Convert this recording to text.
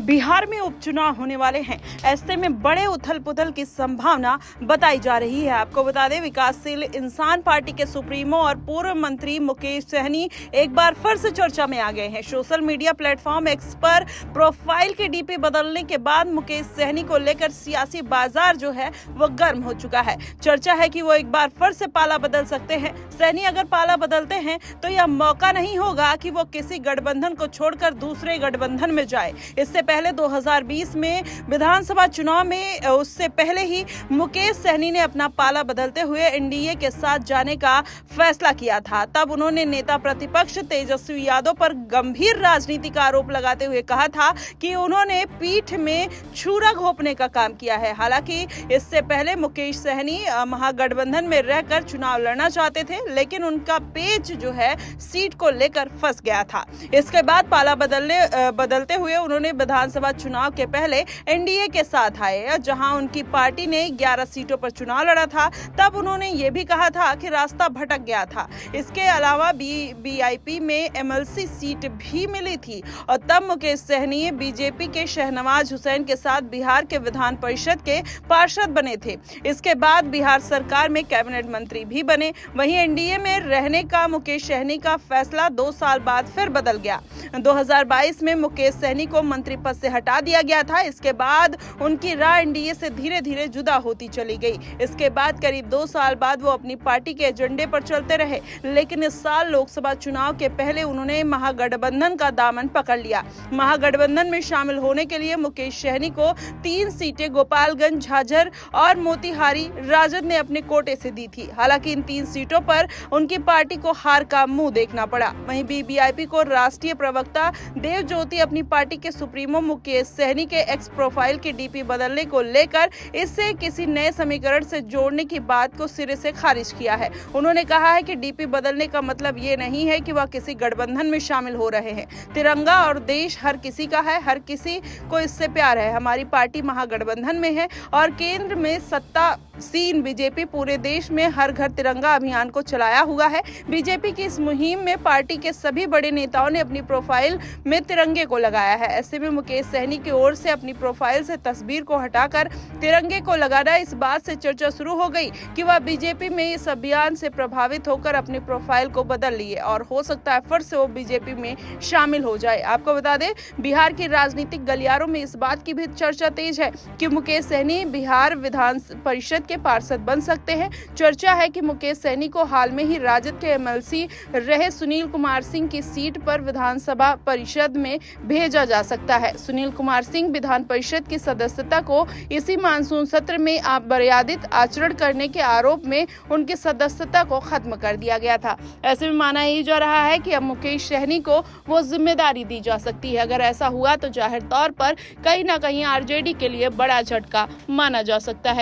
बिहार में उपचुनाव होने वाले हैं। ऐसे में बड़े उथल पुथल की संभावना बताई जा रही है। आपको बता दें, विकासशील इंसान पार्टी के सुप्रीमो और पूर्व मंत्री मुकेश सहनी एक बार फिर से चर्चा में आ गए हैं। सोशल मीडिया प्लेटफॉर्म एक्स पर प्रोफाइल की डीपी बदलने के बाद मुकेश सहनी को लेकर सियासी बाजार जो है वो गर्म हो चुका है। चर्चा है कि वो एक बार फिर से पाला बदल सकते हैं। सहनी अगर पाला बदलते हैं तो यह मौका नहीं होगा कि वो किसी गठबंधन को छोड़कर दूसरे गठबंधन में जाए। इससे पहले 2020 में विधानसभा चुनाव में उससे पहले ही मुकेश सहनी ने अपना पाला बदलते हुए एनडीए के साथ जाने का फैसला किया था। तब उन्होंने नेता प्रतिपक्ष तेजस्वी यादव पर गंभीर राजनीति का आरोप लगाते हुए कहा था कि उन्होंने पीठ में छुरा घोंपने का काम किया है। हालांकि इससे पहले मुकेश सहनी महागठबंधन में रहकर चुनाव लड़ना चाहते थे, लेकिन उनका पेच जो है सीट को लेकर फंस गया था। इसके बाद पाला बदलते हुए उन्होंने विधानसभा चुनाव के पहले एनडीए के साथ आए, जहां उनकी पार्टी ने 11 सीटों पर चुनाव लड़ा था। तब उन्होंने ये भी कहा था कि रास्ता भटक गया था। इसके अलावा बीआईपी में एमएलसी सीट भी मिली थी और तब मुकेश सहनी बीजेपी के शहनवाज हुसैन के साथ बिहार के विधान परिषद के पार्षद बने थे। इसके बाद बिहार सरकार में कैबिनेट मंत्री भी बने। वहीं एनडीए में रहने का मुकेश सहनी का फैसला 2 साल बाद फिर बदल गया। 2022 में मुकेश सहनी को मंत्री पद से हटा दिया गया था। इसके बाद उनकी राह एनडीए से धीरे धीरे जुदा होती चली गई। इसके बाद करीब 2 साल बाद वो अपनी पार्टी के एजेंडे पर चलते रहे, लेकिन इस साल लोकसभा चुनाव के पहले उन्होंने महागठबंधन का दामन पकड़ लिया। महागठबंधन में शामिल होने के लिए मुकेश सहनी को 3 सीटें गोपालगंज, झाझर और मोतिहारी राजद ने अपने कोटे से दी थी। हालांकि इन 3 सीटों पर उनकी पार्टी को हार का मुंह देखना पड़ा। वहीं बीबीआईपी को राष्ट्रीय प्रवक्ता देव ज्योति अपनी पार्टी के सुप्रीमो मुकेश सहनी के एक्स प्रोफाइल की डीपी बदलने को लेकर इससे किसी नए समीकरण से जोड़ने की बात को सिरे से खारिज किया है। उन्होंने कहा है कि डीपी बदलने का मतलब ये नहीं है कि वह किसी गठबंधन में शामिल हो रहे हैं। तिरंगा और देश हर किसी का है, हर किसी को इससे प्यार है। हमारी पार्टी महागठबंधन में है और केंद्र में सत्तासीन बीजेपी पूरे देश में हर घर तिरंगा अभियान को चलाया हुआ है। बीजेपी की इस मुहिम में पार्टी के सभी बड़े नेताओं ने अपनी प्रोफाइल में तिरंगे को लगाया है। ऐसे में मुकेश सहनी की ओर से अपनी प्रोफाइल से तस्वीर को हटाकर तिरंगे को लगाना, इस बात से चर्चा शुरू हो गई कि वह बीजेपी में इस अभियान से प्रभावित होकर अपनी प्रोफाइल को बदल लिए और हो सकता है फिर से वो बीजेपी में शामिल हो जाए। आपको बता दें, बिहार की राजनीतिक गलियारों में इस बात की भी चर्चा तेज है कि मुकेश सहनी बिहार विधान परिषद के पार्षद बन सकते हैं। चर्चा है कि मुकेश सहनी को हाल में ही राजद के एमएलसी रहे सुनील कुमार सिंह की सीट पर विधानसभा परिषद में भेजा जा सकता है। सुनील कुमार सिंह विधान परिषद की सदस्यता को इसी मानसून सत्र में मर्यादित आचरण करने के आरोप में उनकी सदस्यता को खत्म कर दिया गया था। ऐसे में माना ही जा रहा है कि अब मुकेश सहनी को वो जिम्मेदारी दी जा सकती है। अगर ऐसा हुआ तो जाहिर तौर पर कहीं ना कहीं आरजेडी के लिए बड़ा झटका माना जा सकता है।